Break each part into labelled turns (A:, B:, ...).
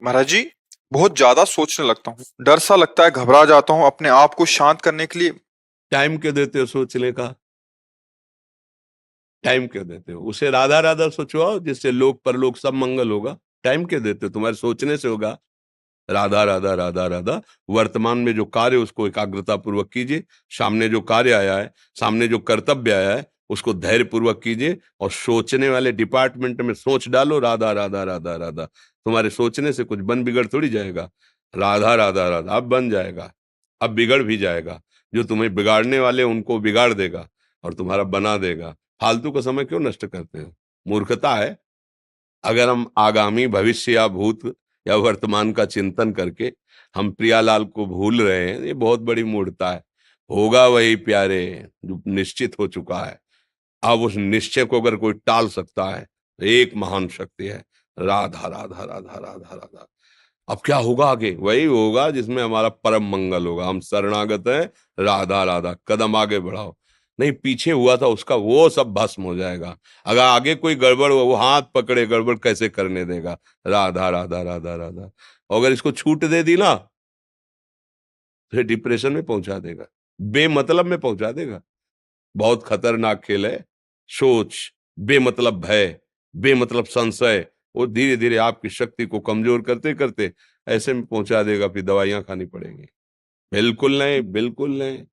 A: महाराज जी, बहुत ज्यादा सोचने लगता हूँ। डर सा लगता है, घबरा जाता हूँ। अपने आप को शांत करने के लिए
B: टाइम क्यों देते हो सोचने का? टाइम क्यों देते हो? उसे राधा राधा सोचवाओ, जिससे लोक परलोक सब मंगल होगा। टाइम क्यों देते हो? तुम्हारे सोचने से होगा। राधा राधा राधा राधा। वर्तमान में जो कार्य उसको एकाग्रता पूर्वक कीजिए। सामने जो कार्य आया है, सामने जो कर्तव्य आया है, उसको धैर्य पूर्वक कीजिए। और सोचने वाले डिपार्टमेंट में सोच डालो राधा राधा राधा राधा। तुम्हारे सोचने से कुछ बन बिगड़ थोड़ी जाएगा। राधा राधा राधा अब बन जाएगा, अब बिगड़ भी जाएगा। जो तुम्हें बिगाड़ने वाले उनको बिगाड़ देगा और तुम्हारा बना देगा। फालतू का समय क्यों नष्ट करते हो? मूर्खता है। अगर हम आगामी भविष्य या भूत या वर्तमान का चिंतन करके हम प्रियालाल को भूल रहे हैं, ये बहुत बड़ी मूर्खता है। होगा वही प्यारे जो निश्चित हो चुका है। अब उस निश्चय को अगर कोई टाल सकता है तो एक महान शक्ति है, राधा राधा राधा राधा राधा। अब क्या होगा आगे? वही होगा जिसमें हमारा परम मंगल होगा। हम शरणागत हैं, राधा राधा। कदम आगे बढ़ाओ। नहीं, पीछे हुआ था उसका वो सब भस्म हो जाएगा। अगर आगे कोई गड़बड़ हुआ, वो हाथ पकड़े गड़बड़ कैसे करने देगा? राधा राधा राधा राधा। और अगर इसको छूट दे दी ना, फिर डिप्रेशन में पहुंचा देगा, बेमतलब में पहुंचा देगा। बहुत खतरनाक खेल है। सोच, बेमतलब भय, बेमतलब संशय, वो धीरे धीरे आपकी शक्ति को कमजोर करते करते ऐसे में पहुंचा देगा, फिर दवाइयां खानी पड़ेंगी। बिल्कुल नहीं, बिल्कुल नहीं।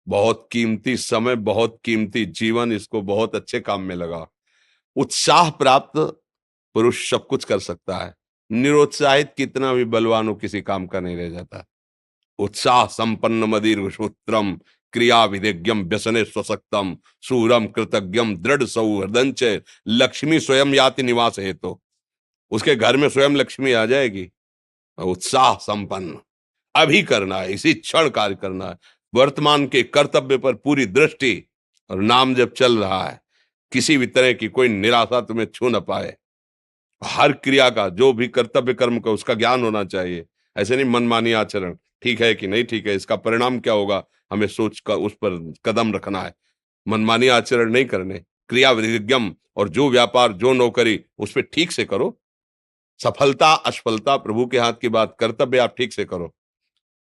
B: बहुत कीमती समय, बहुत कीमती जीवन, इसको बहुत अच्छे काम में लगा। उत्साह प्राप्त पुरुष सब कुछ कर सकता है। निरुत्साहित कितना भी बलवान हो, किसी काम का नहीं रह जाता। उत्साह संपन्न मदीर्घ सूत्रम, क्रिया विधिज्ञम व्यसने स्वसक्तम, सूरम कृतज्ञम दृढ़ सौहृदंच, लक्ष्मी स्वयं याति निवास है। तो उसके घर में स्वयं लक्ष्मी आ जाएगी। उत्साह संपन्न अभी करना है, इसी क्षण कार्य करना है। वर्तमान के कर्तव्य पर पूरी दृष्टि, और नाम जब चल रहा है, किसी भी तरह की कोई निराशा तुम्हें छू न पाए। हर क्रिया का, जो भी कर्तव्य कर्म का, उसका ज्ञान होना चाहिए। ऐसे नहीं मनमानी आचरण, ठीक है कि नहीं ठीक है, इसका परिणाम क्या होगा, हमें सोच का उस पर कदम रखना है। मनमानी आचरण नहीं करने। क्रिया विधिज्ञम, और जो व्यापार जो नौकरी उस पर ठीक से करो। सफलता असफलता प्रभु के हाथ की बात, कर्तव्य आप ठीक से करो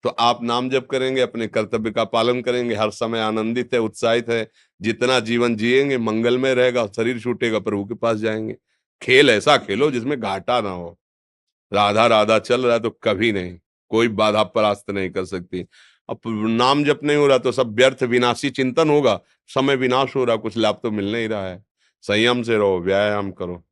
B: तो आप नाम जप करेंगे, अपने कर्तव्य का पालन करेंगे, हर समय आनंदित है, उत्साहित है। जितना जीवन जिएंगे मंगलमय रहेगा। शरीर छूटेगा, प्रभु के पास जाएंगे। खेल ऐसा खेलो जिसमें घाटा ना हो। राधा राधा चल रहा है तो कभी नहीं, कोई बाधा परास्त नहीं कर सकती। अब नाम जप नहीं हो रहा तो सब व्यर्थ विनाशी चिंतन होगा। समय विनाश हो रहा, कुछ लाभ तो मिल नहीं रहा है। संयम से रहो, व्यायाम करो,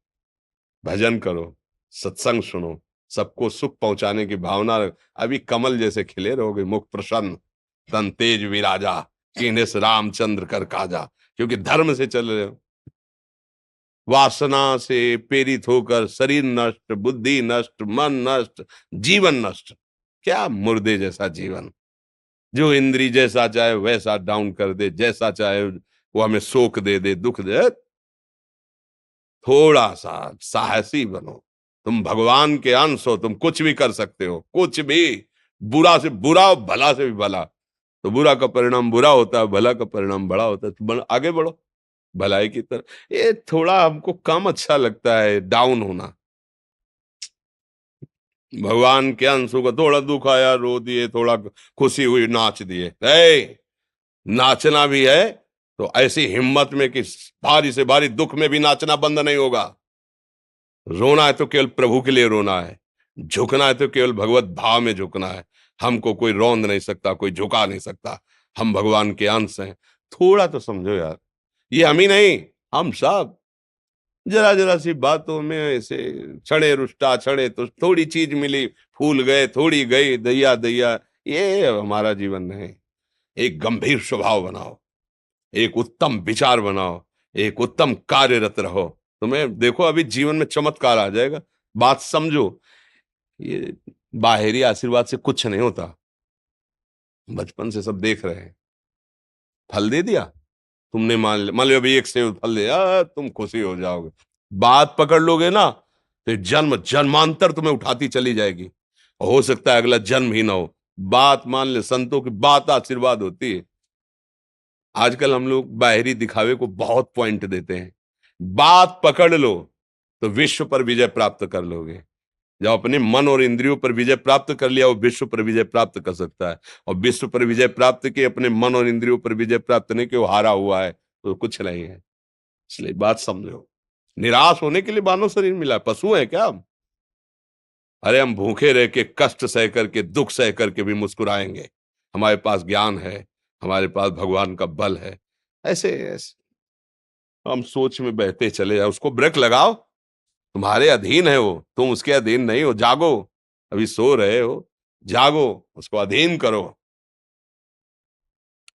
B: भजन करो, सत्संग सुनो, सबको सुख पहुंचाने की भावना रख। अभी कमल जैसे खिले रहोगे, मुख प्रसन्न, तन तेज विराजा, कीन्हिस रामचंद्र कर काजा। क्योंकि धर्म से चल रहे हो। वासना से प्रेरित होकर शरीर नष्ट, बुद्धि नष्ट, मन नष्ट, जीवन नष्ट। क्या मुर्दे जैसा जीवन, जो इंद्री जैसा चाहे वैसा डाउन कर दे, जैसा चाहे वो हमें शोक दे दे, दुख दे। थोड़ा सा साहसी बनो। तुम भगवान के अंश हो, तुम कुछ भी कर सकते हो, कुछ भी। बुरा से बुरा और भला से भी भला। तो बुरा का परिणाम बुरा होता है, भला का परिणाम बड़ा होता है। तो आगे बढ़ो भलाई की तरफ। ये थोड़ा हमको कम अच्छा लगता है डाउन होना। भगवान के अंश को थोड़ा दुख आया रो दिए, थोड़ा खुशी हुई नाच दिए। नाचना भी है तो ऐसी हिम्मत में कि भारी से भारी दुख में भी नाचना बंद नहीं होगा। रोना है तो केवल प्रभु के लिए रोना है। झुकना है तो केवल भगवत भाव में झुकना है। हमको कोई रौंद नहीं सकता, कोई झुका नहीं सकता। हम भगवान के अंश हैं। थोड़ा तो समझो यार। ये हम ही नहीं, हम सब जरा जरा सी बातों में ऐसे क्षणे रुष्टा क्षणे तो थोड़ी चीज मिली, फूल गए, थोड़ी गई, दैया दैया। ये हमारा जीवन नहीं। एक गंभीर स्वभाव बनाओ, एक उत्तम विचार बनाओ, एक उत्तम कार्यरत रहो। तुम्हें देखो अभी जीवन में चमत्कार आ जाएगा। बात समझो। ये बाहरी आशीर्वाद से कुछ नहीं होता। बचपन से सब देख रहे हैं। फल दे दिया, तुमने मान लो अभी एक सेब फल दिया, तुम खुशी हो जाओगे। बात पकड़ लोगे ना, तो जन्म जन्मांतर तुम्हें उठाती चली जाएगी। हो सकता है अगला जन्म ही ना हो। बात मान ले, संतों की बात आशीर्वाद होती है। आजकल हम लोग बाहरी दिखावे को बहुत पॉइंट देते हैं। बात पकड़ लो तो विश्व पर विजय प्राप्त कर लोगे। जब अपने मन और इंद्रियों पर विजय प्राप्त कर लिया, वो विश्व पर विजय प्राप्त कर सकता है। और विश्व पर विजय प्राप्त के अपने मन और इंद्रियों पर विजय प्राप्त नहीं कि वो हारा हुआ है, तो कुछ नहीं है। इसलिए बात समझो, निराश होने के लिए मानव शरीर मिला, पशु है क्या हम? अरे हम भूखे रह के, कष्ट सह करके, दुख सह करके भी मुस्कुराएंगे। हमारे पास ज्ञान है, हमारे पास भगवान का बल है। ऐसे ऐसे हम सोच में बहते चले जाओ, उसको ब्रेक लगाओ। तुम्हारे अधीन है वो, तुम उसके अधीन नहीं हो। जागो, अभी सो रहे हो, जागो, उसको अधीन करो।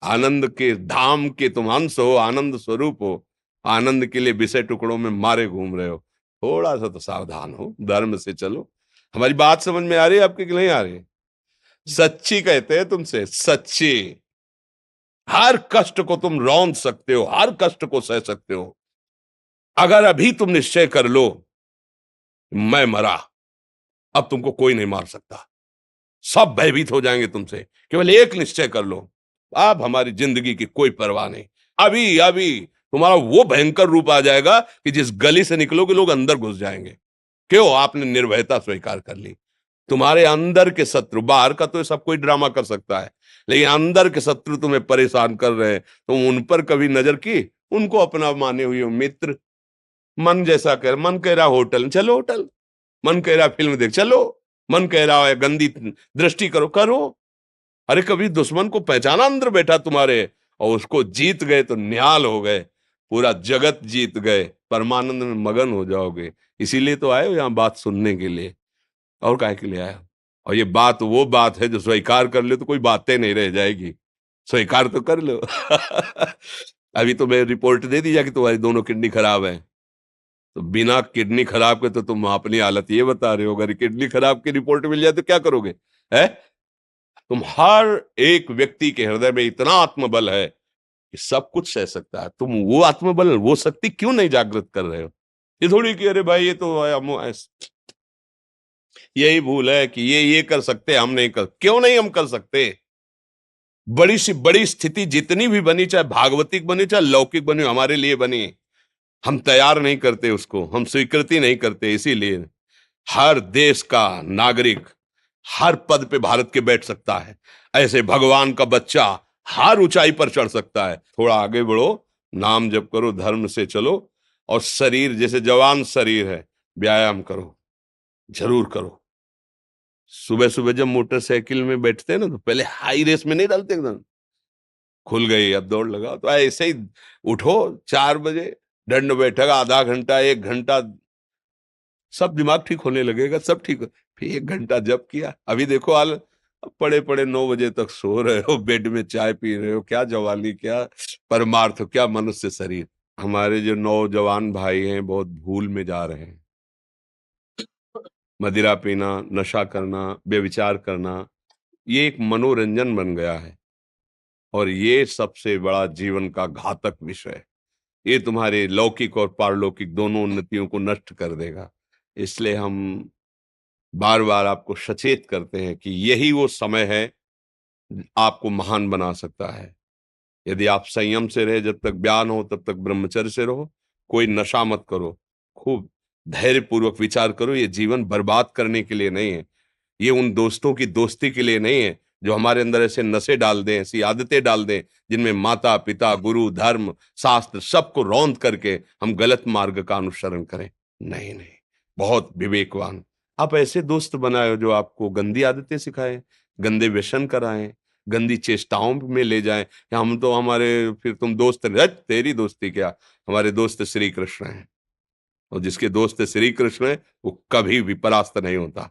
B: आनंद के धाम के तुम अंश हो, आनंद स्वरूप हो। आनंद के लिए विषय टुकड़ों में मारे घूम रहे हो। थोड़ा सा तो सावधान हो, धर्म से चलो। हमारी बात समझ में आ रही है आपकी कि नहीं आ रही? सच्ची कहते हैं तुमसे, सच्ची। हर कष्ट को तुम रौंद सकते हो, हर कष्ट को सह सकते हो, अगर अभी तुम निश्चय कर लो मैं मरा, अब तुमको कोई नहीं मार सकता। सब भयभीत हो जाएंगे तुमसे। केवल एक निश्चय कर लो, अब हमारी जिंदगी की कोई परवाह नहीं। अभी अभी तुम्हारा वो भयंकर रूप आ जाएगा कि जिस गली से निकलोगे लोग अंदर घुस जाएंगे। क्यों? आपने निर्भयता स्वीकार कर ली। तुम्हारे अंदर के शत्रु, बाहर का तो सब कोई ड्रामा कर सकता है, लेकिन अंदर के शत्रु तुम्हें परेशान कर रहे हैं, तुम उन पर कभी नजर की? उनको अपना माने हुए हो मित्र। मन जैसा कर, मन कह रहा होटल चलो होटल, मन कह रहा फिल्म देख चलो, मन कह रहा है गंदी दृष्टि करो करो। अरे कभी दुश्मन को पहचाना अंदर बैठा तुम्हारे, और उसको जीत गए तो निहाल हो गए, पूरा जगत जीत गए, परमानंद में मगन हो जाओगे। इसीलिए तो आए हो यहाँ बात सुनने के लिए, और काहे के लिए आए हो? और ये बात वो बात है जो स्वीकार कर ले तो कोई बातें नहीं रह जाएगी। स्वीकार तो कर लो। अभी तो मैं रिपोर्ट दे दी कि तुम्हारी दोनों किडनी खराब है, तो बिना किडनी खराब के तो तुम अपनी हालत ये बता रहे हो, अगर किडनी खराब की रिपोर्ट मिल जाए तो क्या करोगे? है? तुम हर एक व्यक्ति के हृदय में इतना आत्मबल है कि सब कुछ सह सकता है। तुम वो आत्मबल, वो शक्ति क्यों नहीं जागृत कर रहे हो? ये थोड़ी कि अरे भाई ये तो यही भूल है कि ये कर सकते हैं, हम नहीं कर। क्यों नहीं हम कर सकते? बड़ी सी बड़ी स्थिति जितनी भी बनी, चाहे भागवतिक बनी चाहे लौकिक बनी, हमारे लिए बनी, हम तैयार नहीं करते उसको, हम स्वीकृति नहीं करते। इसीलिए हर देश का नागरिक हर पद पे भारत के बैठ सकता है, ऐसे भगवान का बच्चा हर ऊंचाई पर चढ़ सकता है। थोड़ा आगे बढ़ो, नाम जप करो, धर्म से चलो, और शरीर जैसे जवान शरीर है, व्यायाम करो, जरूर करो। सुबह सुबह जब मोटरसाइकिल में बैठते हैं ना, तो पहले हाई रेस में नहीं डालते, एकदम खुल गई अब दौड़ लगाओ, तो ऐसे ही उठो 4 बजे, दंड बैठक आधा घंटा 1 घंटा, सब दिमाग ठीक होने लगेगा, सब ठीक हो। फिर 1 घंटा जप किया, अभी देखो हाल, अब पड़े पड़े 9 बजे तक सो रहे हो, बेड में चाय पी रहे हो। क्या जवानी, क्या परमार्थ, क्या मनुष्य शरीर। हमारे जो नौजवान भाई हैं बहुत भूल में जा रहे हैं। मदिरा पीना, नशा करना, व्यभिचार करना, ये एक मनोरंजन बन गया है, और ये सबसे बड़ा जीवन का घातक विषय है। ये तुम्हारे लौकिक और पारलौकिक दोनों उन्नतियों को नष्ट कर देगा। इसलिए हम बार बार आपको सचेत करते हैं कि यही वो समय है आपको महान बना सकता है। यदि आप संयम से रहे, जब तक ज्ञान हो तब तक ब्रह्मचर्य से रहो, कोई नशा मत करो, खूब धैर्य पूर्वक विचार करो। ये जीवन बर्बाद करने के लिए नहीं है, ये उन दोस्तों की दोस्ती के लिए नहीं है जो हमारे अंदर ऐसे नशे डाल दें, ऐसी आदतें डाल दें जिनमें माता पिता गुरु धर्म शास्त्र सबको रौंद करके हम गलत मार्ग का अनुसरण करें। नहीं नहीं, बहुत विवेकवान। आप ऐसे दोस्त बनाए जो आपको गंदी आदतें सिखाएं, गंदे व्यसन कराएं, गंदी चेष्टाओं में ले जाएं कि हम तो हमारे, फिर तुम दोस्त नहीं। तेरी दोस्ती क्या, हमारे दोस्त श्री कृष्ण हैं, और जिसके दोस्त श्री कृष्ण है वो कभी भी परास्त नहीं होता।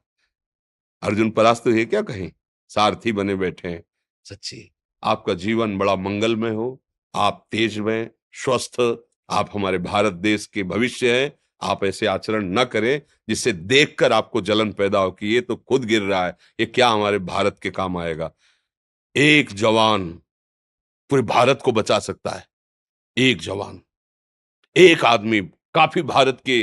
B: अर्जुन परास्त हुए क्या कहीं? सारथी बने बैठे हैं। सच्ची आपका जीवन बड़ा मंगलमय हो, आप तेज में स्वस्थ, आप हमारे भारत देश के भविष्य हैं। आप ऐसे आचरण न करें जिससे देखकर आपको जलन पैदा हो कि ये तो खुद गिर रहा है, ये क्या हमारे भारत के काम आएगा। एक जवान पूरे भारत को बचा सकता है, एक जवान, एक आदमी काफी भारत के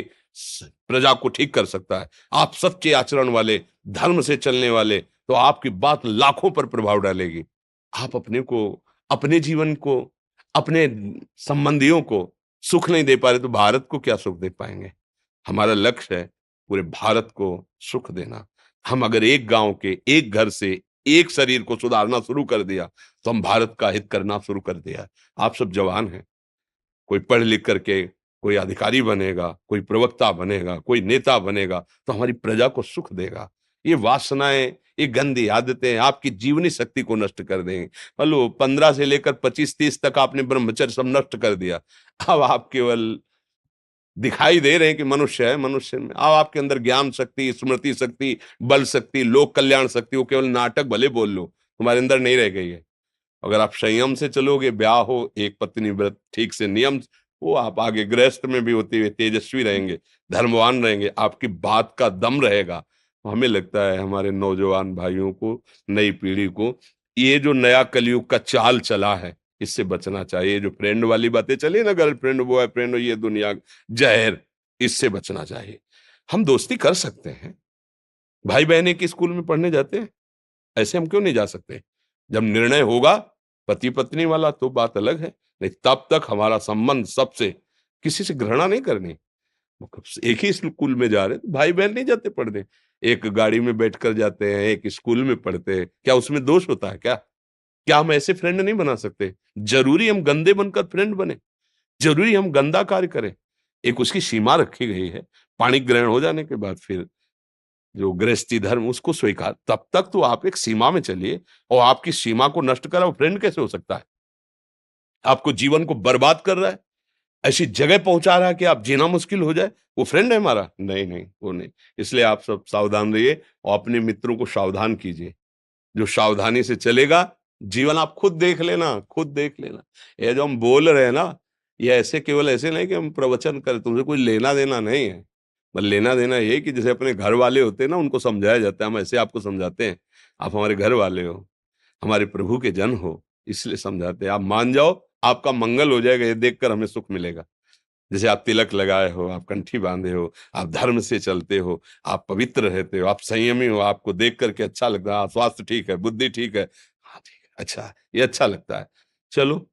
B: प्रजा को ठीक कर सकता है। आप सच्चे आचरण वाले, धर्म से चलने वाले, तो आपकी बात लाखों पर प्रभाव डालेगी। आप अपने को, अपने जीवन को, अपने संबंधियों को सुख नहीं दे पा रहे तो भारत को क्या सुख दे पाएंगे? हमारा लक्ष्य है पूरे भारत को सुख देना। हम अगर एक गांव के एक घर से एक शरीर को सुधारना शुरू कर दिया तो हम भारत का हित करना शुरू कर दिया। आप सब जवान हैं, कोई पढ़ लिख करके कोई अधिकारी बनेगा, कोई प्रवक्ता बनेगा, कोई नेता बनेगा तो हमारी प्रजा को सुख देगा। ये वासनाएं, ये गंदी आदतें आपकी जीवनी शक्ति को नष्ट कर देंगे। मान लो 15 से लेकर 25-30 तक आपने ब्रह्मचर्य सब नष्ट कर दिया, अब आप केवल दिखाई दे रहे हैं कि मनुष्य है, मनुष्य में अब आपके अंदर ज्ञान शक्ति, स्मृति शक्ति, बल शक्ति, लोक कल्याण शक्ति, वो केवल नाटक भले बोल लो, तुम्हारे अंदर नहीं रह गई है। अगर आप संयम से चलोगे, ब्याह हो, एक पत्नी व्रत ठीक से नियम, वो आप आगे गृहस्थ में भी होते हुए तेजस्वी रहेंगे, धर्मवान रहेंगे, आपकी बात का दम रहेगा। हमें लगता है हमारे नौजवान भाइयों को, नई पीढ़ी को, ये जो नया कलयुग का चाल चला है इससे बचना चाहिए। जो फ्रेंड वाली बातें चली ना, गर्लफ्रेंड बॉयफ्रेंड, ये दुनिया जहर, इससे बचना चाहिए। हम दोस्ती कर सकते हैं, भाई बहन एक ही स्कूल में पढ़ने जाते हैं, ऐसे हम क्यों नहीं जा सकते? जब निर्णय होगा पति पत्नी वाला तो बात अलग है, नहीं तब तक हमारा संबंध सबसे, किसी से घृणा नहीं करनी। एक ही स्कूल में जा रहे तो भाई बहन नहीं जाते पढ़ने, एक गाड़ी में बैठकर जाते हैं, एक स्कूल में पढ़ते हैं, क्या उसमें दोष होता है क्या? क्या हम ऐसे फ्रेंड नहीं बना सकते? जरूरी हम गंदे बनकर फ्रेंड बने? जरूरी हम गंदा कार्य करें? एक उसकी सीमा रखी गई है, पाणी ग्रहण हो जाने के बाद फिर जो गृहस्थी धर्म उसको स्वीकार, तब तक तो आप एक सीमा में चलिए, और आपकी सीमा को नष्ट करा वो फ्रेंड कैसे हो सकता है? आपको जीवन को बर्बाद कर रहा है, ऐसी जगह पहुंचा रहा है कि आप जीना मुश्किल हो जाए, वो फ्रेंड है हमारा? नहीं नहीं, वो नहीं। इसलिए आप सब सावधान रहिए और अपने मित्रों को सावधान कीजिए। जो सावधानी से चलेगा, जीवन आप खुद देख लेना, खुद देख लेना। ये जो हम बोल रहे हैं ना, ये ऐसे केवल ऐसे नहीं कि हम प्रवचन करें, तुमसे कोई लेना देना नहीं है। बस लेना देना ये कि जैसे अपने घर वाले होते हैं ना, उनको समझाया जाता है, हम ऐसे आपको समझाते हैं। आप हमारे घर वाले हो, हमारे प्रभु के जन हो, इसलिए समझाते हैं। आप मान जाओ, आपका मंगल हो जाएगा, ये देखकर हमें सुख मिलेगा। जैसे आप तिलक लगाए हो, आप कंठी बांधे हो, आप धर्म से चलते हो, आप पवित्र रहते हो, आप संयमी हो, आपको देख करके अच्छा लगता है, हाँ, स्वास्थ्य ठीक है, बुद्धि ठीक है, हाँ ठीक है, अच्छा, ये अच्छा लगता है। चलो